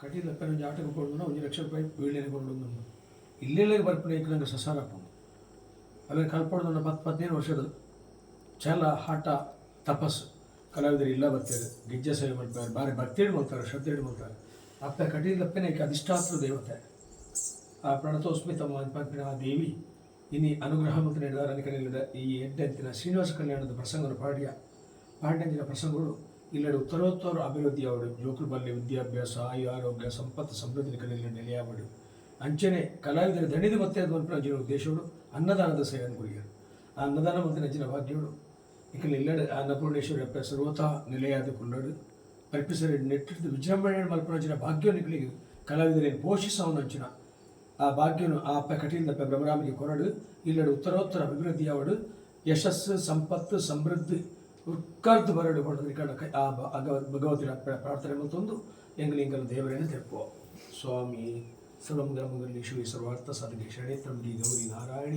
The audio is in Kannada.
ಕಟೀಲು ಒಂದು ಆಟಕ್ಕೆ ಕೊಂಡು 1,00,000 ರೂಪಾಯಿ ವೀಳ್ಯನೆ ಕೊಂಡು ಇಲ್ಲೆಲ್ಲಿಗೆ ಬರ್ಪಣೆ ನಂಗೆ ಸಸಾರ ಹಾಕೊಂಡು ಅಲ್ಲ ಕಲ್ಪೊಂಡು 10-15 ವರ್ಷದ ಛಲ ಹಠ ತಪಸ್ಸು ಕಲಾವಿದರು ಇಲ್ಲ ಬರ್ತಾರೆ ಗಿಜ್ಜ ಸೇವೆ ಮಾಡ್ತಾರೆ ಬಾರಿ ಭಕ್ತಿಡ್ ಮಾಡ್ತಾರೆ ಶ್ರದ್ಧೆ ಮಾಡ್ತಾರೆ ಅಪ್ಪ ಕಟೀಲಪ್ಪನೇ ಅಧಿಷ್ಠಾತ್ರ ದೇವತೆ ಆ ಪ್ರಣತೋಸ್ಮಿತಮ್ಮ ಆ ದೇವಿ ಇನಿ ಅನುಗ್ರಹ ಮತ್ತು ನಡೆದಾರ ಅನಿಕಲಿಲ್ಲದ ಈ ಎಂಟಂತಿನ ಶ್ರೀನಿವಾಸ ಕಲ್ಯಾಣದ ಪ್ರಸಂಗವನ್ನು ಪಾಂಡ್ಯಂತಿನ ಪ್ರಸಂಗಗಳು ಇಲ್ಲಡೆ ಉತ್ತರೋತ್ತರ ಅಭಿವೃದ್ಧಿ ಅವರು ಜೋಕುಲು ಬಲ್ಲೆ ವಿದ್ಯಾಭ್ಯಾಸ ಆಯು ಆರೋಗ್ಯ ಸಂಪತ್ತು ಸಮೃದ್ಧಿ ಕಲೆಯಲ್ಲಿ ನೆಲೆಯಾವಡು ಅಂಚನೆ ಕಲಾವಿದರ ದಣಿದ ಮತ್ತೆ ಅದು ಅಂಚಿನ ಉದ್ದೇಶಗಳು ಅನ್ನದಾನದ ಸೇವೆಯನ್ನು ಗುರಿಯರು ಆ ಅನ್ನದಾನ ಮತ್ತು ನಚ್ಚಿನ ಭಾಗ್ಯಗಳು ಇಕಲ್ ಇಲ್ಲಡೆ ಅನ್ನಪೂರ್ಣೇಶ್ವರಿ ಅಪ್ಪ ಸರ್ವತಾ ನೆಲೆಯಾದ ಕೊಂಡಡು ಅರ್ಪಿಸಲು ನೆಟ್ಟಿದ್ದು ವಿಜೃಂಭಣೆ ಮಲ್ಪನಂಚಿನ ಭಾಗ್ಯವನ್ನು ಇಕಲಿಗೆ ಕಲಾವಿದರೇನು ಪೋಷಿಸವನು ಅಂಚಿನ ಆ ಭಾಗ್ಯನು ಆ ಅಪ್ಪ ಕಟೀಲಪ್ಪ ಬ್ರಹ್ಮರಾಮಿಗೆ ಕೊರಡು ಇಲ್ಲಡೆ ಉತ್ತರೋತ್ತರ ಅಭಿವೃದ್ಧಿ ಅವಡು ಯಶಸ್ಸು ಸಂಪತ್ತು ಸಮೃದ್ಧಿ ಉತ್ಕರ್ದು ಬರಡು ಕೊಂಡ ಆ ಭಗವತಿನ ಪ್ರಾರ್ಥನೆ ಮತ್ತೊಂದು ಎಂಗಲಿಂಗಲ ದೇವರೇನು ತೆಪ್ಪುವ ಸ್ವಾಮಿ ಸರ್ವಮಂಗಲ ಮಂಗಲ್ಯ ಶಿವ ಸರ್ವಾರ್ಥ ಸಾಧನೆ ಶರಣೆ ತ್ರಂಬಿ ಗೌರಿ ನಾರಾಯಣಿ